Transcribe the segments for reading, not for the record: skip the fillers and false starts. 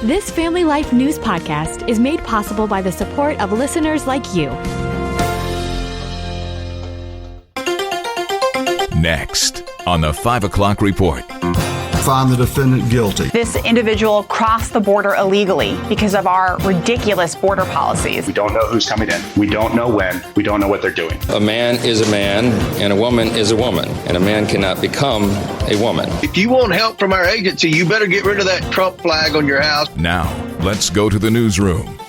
This Family Life News podcast is made possible by the support of listeners like you. Next on the 5 o'clock report. Find the defendant guilty. This individual crossed the border illegally because of our ridiculous border policies. We don't know who's coming in. We don't know when. We don't know what they're doing. A man is a man and a woman is a woman, and a man cannot become a woman. If you want help from our agency, you better get rid of that Trump flag on your house. Now, let's go to the newsroom.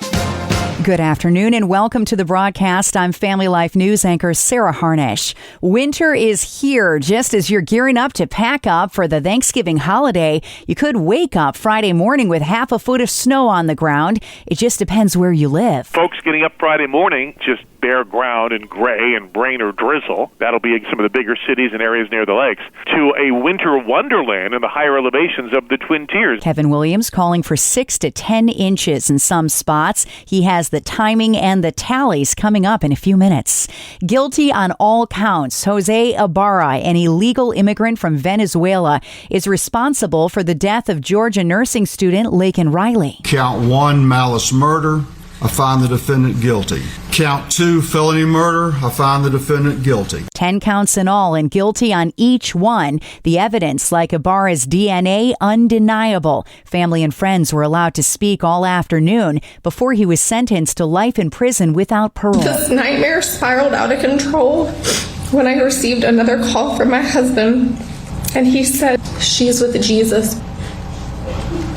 Good afternoon and welcome to the broadcast. I'm Family Life News anchor Sarah Harnish. Winter is here. Just as you're gearing up to pack up for the Thanksgiving holiday, you could wake up Friday morning with half a foot of snow on the ground. It just depends where you live. Folks getting up Friday morning, just bare ground and gray and rain or drizzle. That'll be some of the bigger cities and areas near the lakes, to a winter wonderland in the higher elevations of the Twin Tiers. Kevin Williams calling for 6 to 10 inches in some spots. He has the timing and the tallies coming up in a few minutes. Guilty on all counts, Jose Ibarra, an illegal immigrant from Venezuela, is responsible for the death of Georgia nursing student Laken Riley. Count 1, malice murder. I find the defendant guilty. Count 2, felony murder. I find the defendant guilty. 10 counts in all and guilty on each one. The evidence, like Ibarra's DNA, undeniable. Family and friends were allowed to speak all afternoon before he was sentenced to life in prison without parole. This nightmare spiraled out of control when I received another call from my husband, and he said, "She's with Jesus."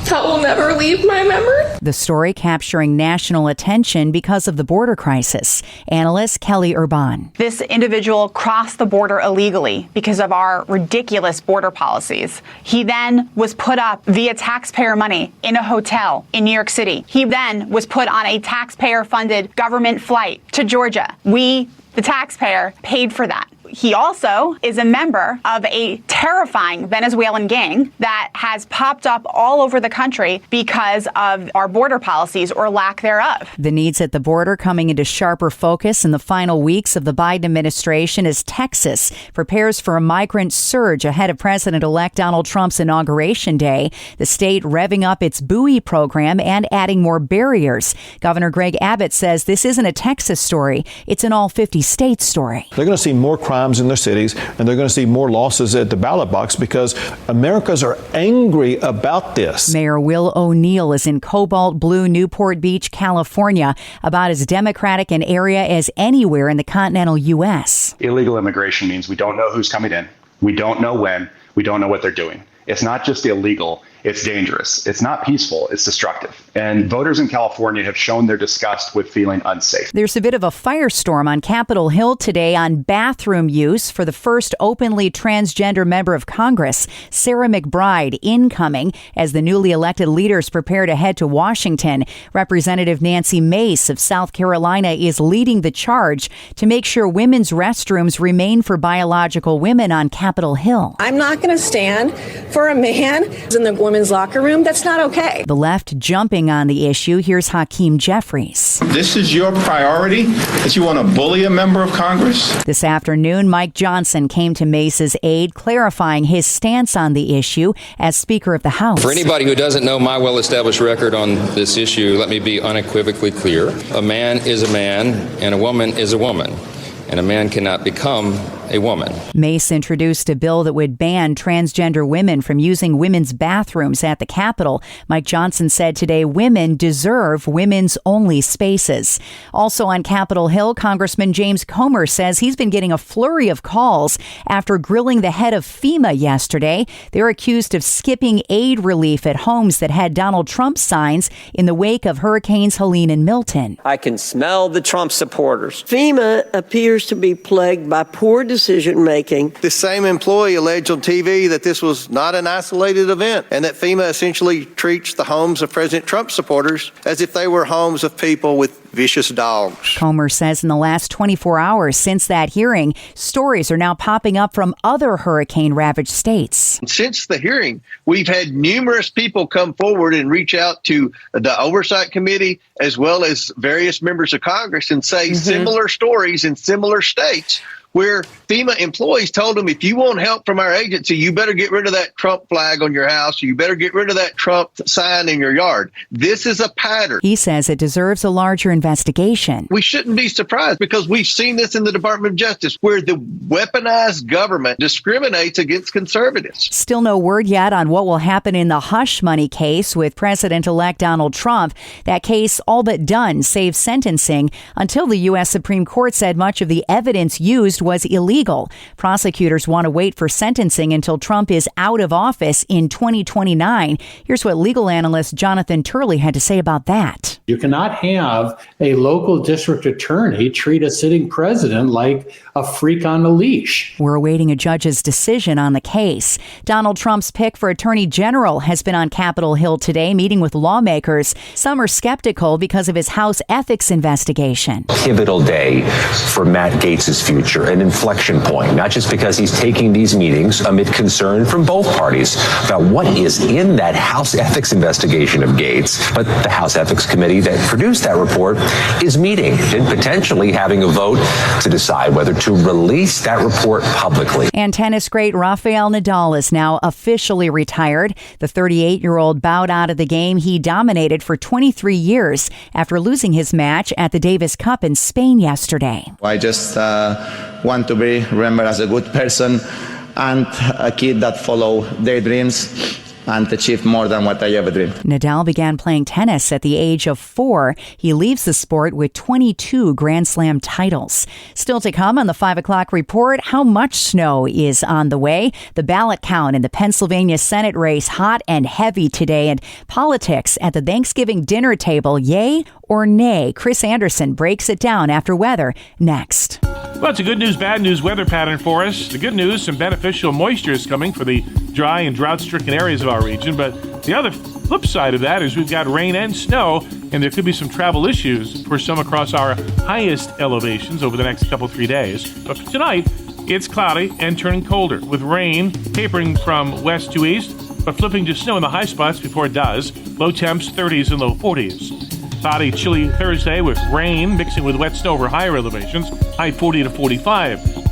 That will never leave my memory. The story capturing national attention because of the border crisis. Analyst Kelly Urban. This individual crossed the border illegally because of our ridiculous border policies. He then was put up via taxpayer money in a hotel in New York City. He then was put on a taxpayer-funded government flight to Georgia. We, the taxpayer, paid for that. He also is a member of a terrifying Venezuelan gang that has popped up all over the country because of our border policies or lack thereof. The needs at the border coming into sharper focus in the final weeks of the Biden administration as Texas prepares for a migrant surge ahead of President-elect Donald Trump's inauguration day. The state revving up its buoy program and adding more barriers. Governor Greg Abbott says this isn't a Texas story. It's an all 50 states story. They're going to see more crimes in their cities, and they're going to see more losses at the ballot box because Americans are angry about this. Mayor Will O'Neill is in cobalt blue Newport Beach, California, about as democratic an area as anywhere in the continental U.S. Illegal immigration means we don't know who's coming in. We don't know when. We don't know what they're doing. It's not just illegal. It's dangerous. It's not peaceful. It's destructive. And voters in California have shown their disgust with feeling unsafe. There's a bit of a firestorm on Capitol Hill today on bathroom use for the first openly transgender member of Congress, Sarah McBride, incoming as the newly elected leaders prepare to head to Washington. Representative Nancy Mace of South Carolina is leading the charge to make sure women's restrooms remain for biological women on Capitol Hill. I'm not going to stand for a man in the women's locker room. That's not okay. The left jumping on the issue. Here's Hakeem Jeffries. This is your priority, that you want to bully a member of Congress? This afternoon, Mike Johnson came to Mace's aid, clarifying his stance on the issue as Speaker of the House. For anybody who doesn't know my well-established record on this issue, let me be unequivocally clear. A man is a man and a woman is a woman, and a man cannot become a woman. Mace introduced a bill that would ban transgender women from using women's bathrooms at the Capitol. Mike Johnson said today women deserve women's only spaces. Also on Capitol Hill, Congressman James Comer says he's been getting a flurry of calls after grilling the head of FEMA yesterday. They're accused of skipping aid relief at homes that had Donald Trump signs in the wake of Hurricanes Helene and Milton. I can smell the Trump supporters. FEMA appears to be plagued by poor decision-making. This same employee alleged on TV that this was not an isolated event and that FEMA essentially treats the homes of President Trump supporters as if they were homes of people with vicious dogs. Comer says in the last 24 hours since that hearing, stories are now popping up from other hurricane-ravaged states. Since the hearing, we've had numerous people come forward and reach out to the Oversight Committee as well as various members of Congress and say similar stories in similar states where FEMA employees told them, if you want help from our agency, you better get rid of that Trump flag on your house. You better get rid of that Trump sign in your yard. This is a pattern. He says it deserves a larger investigation. We shouldn't be surprised because we've seen this in the Department of Justice, where the weaponized government discriminates against conservatives. Still no word yet on what will happen in the hush money case with President-elect Donald Trump. That case all but done, save sentencing, until the U.S. Supreme Court said much of the evidence used was illegal. Prosecutors want to wait for sentencing until Trump is out of office in 2029. Here's what legal analyst Jonathan Turley had to say about that. You cannot have a local district attorney treat a sitting president like a freak on a leash. We're awaiting a judge's decision on the case. Donald Trump's pick for Attorney General has been on Capitol Hill today, meeting with lawmakers. Some are skeptical because of his House ethics investigation. Pivotal day for Matt Gaetz's future, an inflection point, not just because he's taking these meetings amid concern from both parties about what is in that House ethics investigation of Gaetz, but the House Ethics Committee that produced that report is meeting and potentially having a vote to decide whether to release that report publicly. And tennis great Rafael Nadal is now officially retired. The 38-year-old bowed out of the game he dominated for 23 years after losing his match at the Davis Cup in Spain yesterday. I just want to be remembered as a good person and a kid that follow their dreams and achieve more than what I ever dreamed. Nadal began playing tennis at the age of 4. He leaves the sport with 22 Grand Slam titles. Still to come on the 5 o'clock report, how much snow is on the way. The ballot count in the Pennsylvania Senate race hot and heavy today. And politics at the Thanksgiving dinner table, yay or nay? Chris Anderson breaks it down after weather next. Well, it's a good news, bad news weather pattern for us. The good news, some beneficial moisture is coming for the dry and drought-stricken areas of our region. But the other flip side of that is we've got rain and snow, and there could be some travel issues for some across our highest elevations over the next 3 days. But for tonight, it's cloudy and turning colder, with rain tapering from west to east, but flipping to snow in the high spots before it does. Low temps 30s and low 40s. Cloudy, chilly Thursday with rain mixing with wet snow over higher elevations, high 40 to 45.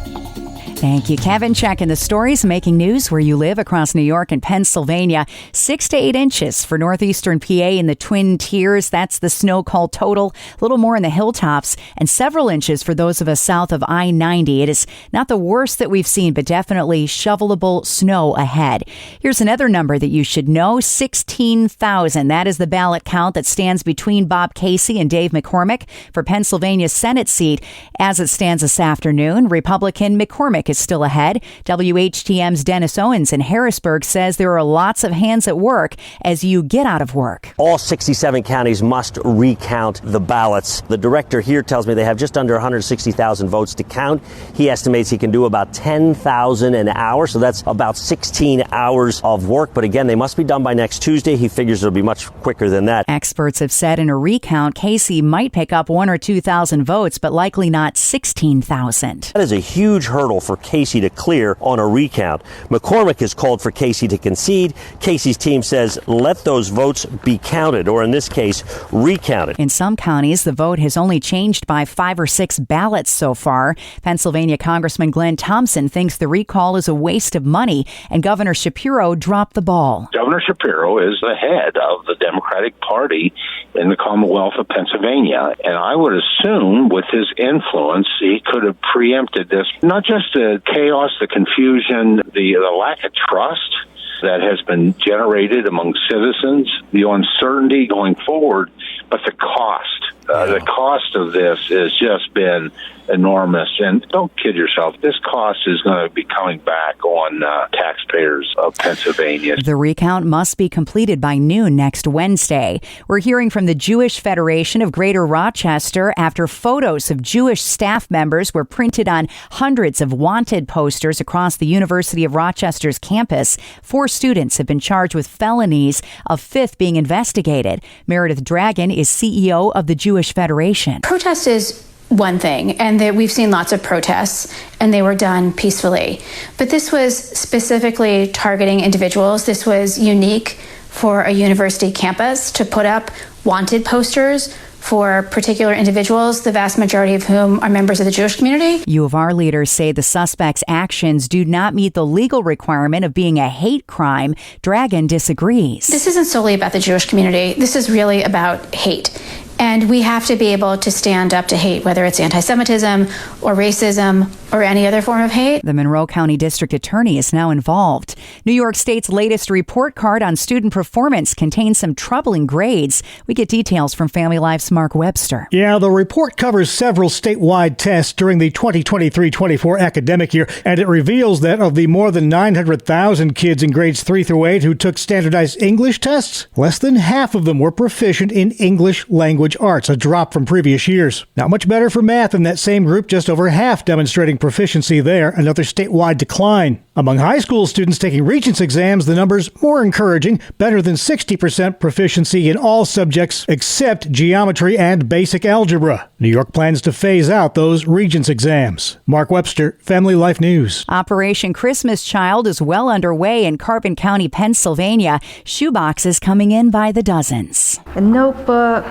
Thank you, Kevin. Checking the stories making news where you live across New York and Pennsylvania. 6 to 8 inches for northeastern PA in the Twin Tiers. That's the snow call total. A little more in the hilltops and several inches for those of us south of I-90. It is not the worst that we've seen, but definitely shovelable snow ahead. Here's another number that you should know, 16,000. That is the ballot count that stands between Bob Casey and Dave McCormick for Pennsylvania's Senate seat. As it stands this afternoon, Republican McCormick is still ahead. WHTM's Dennis Owens in Harrisburg says there are lots of hands at work as you get out of work. All 67 counties must recount the ballots. The director here tells me they have just under 160,000 votes to count. He estimates he can do about 10,000 an hour, so that's about 16 hours of work. But again, they must be done by next Tuesday. He figures it'll be much quicker than that. Experts have said in a recount, Casey might pick up 1,000 or 2,000 votes, but likely not 16,000. That is a huge hurdle for Casey to clear on a recount. McCormick has called for Casey to concede. Casey's team says let those votes be counted, or in this case, recounted. In some counties, the vote has only changed by 5 or 6 ballots so far. Pennsylvania Congressman Glenn Thompson thinks the recall is a waste of money, and Governor Shapiro dropped the ball. Governor Shapiro is the head of the Democratic Party in the Commonwealth of Pennsylvania, and I would assume with his influence, he could have preempted this, not just the chaos, the confusion, the lack of trust that has been generated among citizens, the uncertainty going forward, but the cost. The cost of this has just been enormous. And don't kid yourself, this cost is going to be coming back on taxpayers of Pennsylvania. The recount must be completed by noon next Wednesday. We're hearing from the Jewish Federation of Greater Rochester after photos of Jewish staff members were printed on hundreds of wanted posters across the University of Rochester's campus. 4 students have been charged with felonies, a 5th being investigated. Meredith Dragon is CEO of the Jewish Federation. Protest is one thing, and that we've seen lots of protests, and they were done peacefully. But this was specifically targeting individuals. This was unique for a university campus to put up wanted posters for particular individuals, the vast majority of whom are members of the Jewish community. U of R leaders say the suspect's actions do not meet the legal requirement of being a hate crime. Dragon disagrees. This isn't solely about the Jewish community. This is really about hate. And we have to be able to stand up to hate, whether it's anti-Semitism or racism or any other form of hate. The Monroe County District Attorney is now involved. New York State's latest report card on student performance contains some troubling grades. We get details from Family Life's Mark Webster. Yeah, the report covers several statewide tests during the 2023-24 academic year, and it reveals that of the more than 900,000 kids in grades 3 through 8 who took standardized English tests, less than half of them were proficient in English language arts, a drop from previous years. Not much better for math in that same group, just over half demonstrating proficiency there, another statewide decline. Among high school students taking Regents exams, the numbers more encouraging, better than 60% proficiency in all subjects except geometry and basic algebra. New York plans to phase out those Regents exams. Mark Webster, Family Life News. Operation Christmas Child is well underway in Carbon County, Pennsylvania. Shoeboxes coming in by the dozens. A notebook.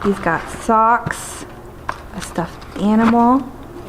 He's got socks, a stuffed animal.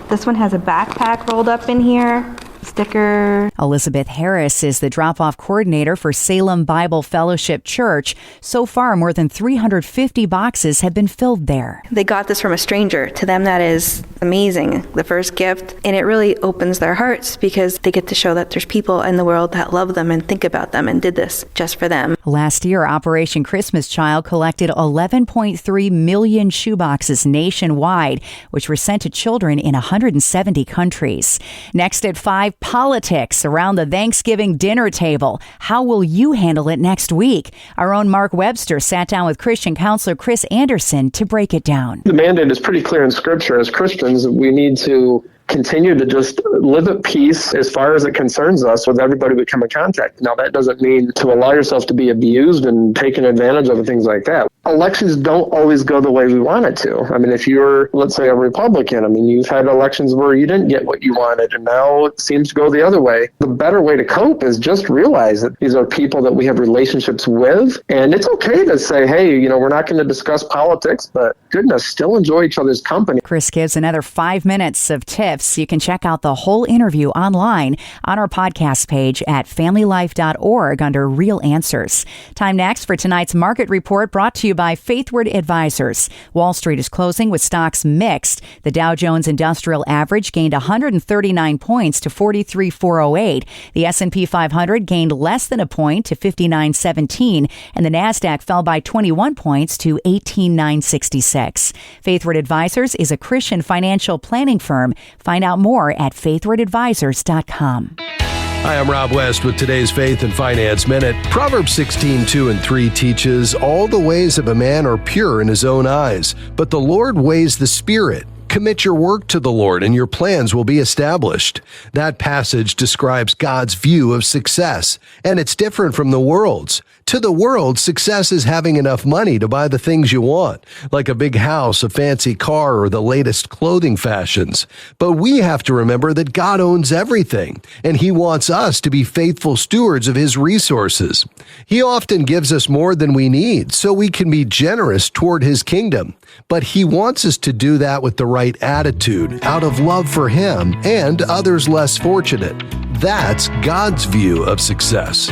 This one has a backpack rolled up in here. Sticker. Elizabeth Harris is the drop-off coordinator for Salem Bible Fellowship Church. So far, more than 350 boxes have been filled there. They got this from a stranger. To them, that is amazing, the first gift. And it really opens their hearts because they get to show that there's people in the world that love them and think about them and did this just for them. Last year, Operation Christmas Child collected 11.3 million shoeboxes nationwide, which were sent to children in 170 countries. Next at 5, politics around the Thanksgiving dinner table. How will you handle it next week? Our own Mark Webster sat down with Christian counselor Chris Anderson to break it down. The mandate is pretty clear in Scripture. As Christians, we need to continue to just live at peace as far as it concerns us with everybody we come in contact. Now, that doesn't mean to allow yourself to be abused and taken advantage of and things like that. Elections don't always go the way we want it to. I mean, if you're, let's say, a Republican, I mean, you've had elections where you didn't get what you wanted, and now it seems to go the other way. The better way to cope is just realize that these are people that we have relationships with, and it's okay to say, hey, you know, we're not going to discuss politics, but goodness, still enjoy each other's company. Chris gives another 5 minutes of tips. You can check out the whole interview online on our podcast page at familylife.org under Real Answers. Time next for tonight's market report brought to you by Faithward Advisors. Wall Street is closing with stocks mixed. The Dow Jones Industrial Average gained 139 points to 43,408. The S&P 500 gained less than a point to 59,17, and the Nasdaq fell by 21 points to 18,966. Faithward Advisors is a Christian financial planning firm. Find out more at faithwardadvisors.com. Hi, I'm Rob West with today's Faith and Finance Minute. Proverbs 16:2-3 teaches, all the ways of a man are pure in his own eyes, but the Lord weighs the spirit. Commit your work to the Lord and your plans will be established. That passage describes God's view of success, and it's different from the world's. To the world, success is having enough money to buy the things you want, like a big house, a fancy car, or the latest clothing fashions. But we have to remember that God owns everything, and He wants us to be faithful stewards of His resources. He often gives us more than we need, so we can be generous toward His kingdom. But He wants us to do that with the right attitude, out of love for Him and others less fortunate. That's God's view of success.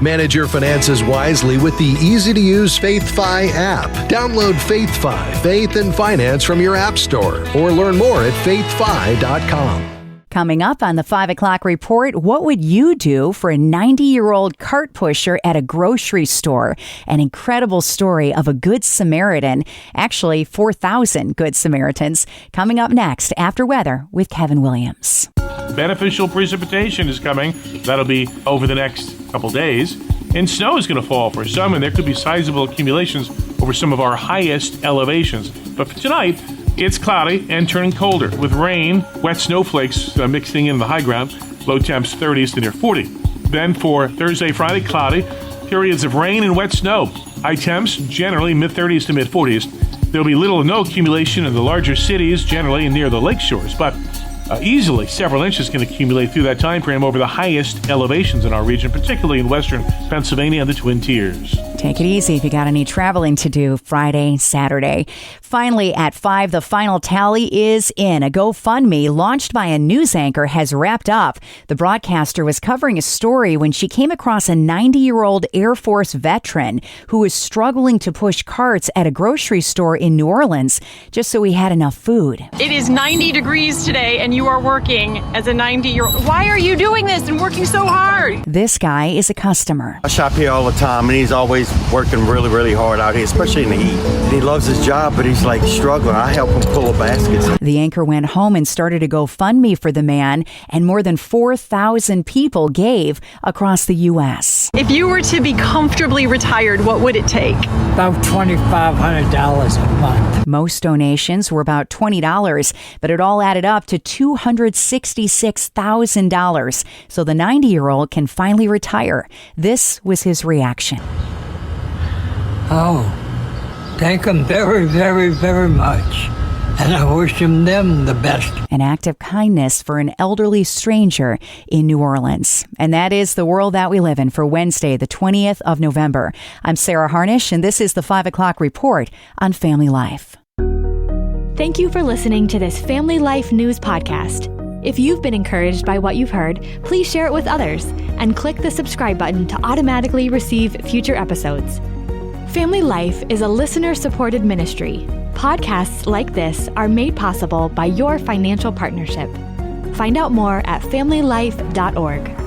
Manage your finances wisely with the easy-to-use FaithFi app. Download FaithFi, Faith and Finance from your app store, or learn more at faithfi.com. Coming up on the 5 o'clock report, what would you do for a 90-year-old cart pusher at a grocery store? An incredible story of a Good Samaritan, actually 4,000 Good Samaritans. Coming up next after weather with Kevin Williams. Beneficial precipitation is coming. That'll be over the next couple days. And snow is going to fall for some, and there could be sizable accumulations over some of our highest elevations. But for tonight, it's cloudy and turning colder with rain, wet snowflakes mixing in the high ground, low temps 30s to near 40. Then for Thursday, Friday, cloudy, periods of rain and wet snow. High temps generally mid-30s to mid-40s. There'll be little or no accumulation in the larger cities, generally near the lake shores, but easily several inches can accumulate through that time frame over the highest elevations in our region, particularly in western Pennsylvania and the Twin Tiers. Take it easy if you got any traveling to do Friday, Saturday. Finally, at 5, the final tally is in. A GoFundMe launched by a news anchor has wrapped up. The broadcaster was covering a story when she came across a 90-year-old Air Force veteran who was struggling to push carts at a grocery store in New Orleans just so he had enough food. It is 90 degrees today, and you are working as a 90-year-old. Why are you doing this and working so hard? This guy is a customer. I shop here all the time, and he's always working really, really hard out here, especially in the heat. And he loves his job, but he's like struggling. I help him pull a basket. The anchor went home and started a GoFundMe for the man, and more than 4,000 people gave across the U.S. If you were to be comfortably retired, what would it take? About $2,500 a month. Most donations were about $20, but it all added up to $266,000. So the 90-year-old can finally retire. This was his reaction. Oh, thank them very, very, very much. And I wish them the best. An act of kindness for an elderly stranger in New Orleans. And that is the world that we live in for Wednesday, the 20th of November. I'm Sarah Harnish, and this is the 5 o'clock report on Family Life. Thank you for listening to this Family Life News podcast. If you've been encouraged by what you've heard, please share it with others and click the subscribe button to automatically receive future episodes. Family Life is a listener-supported ministry. Podcasts like this are made possible by your financial partnership. Find out more at familylife.org.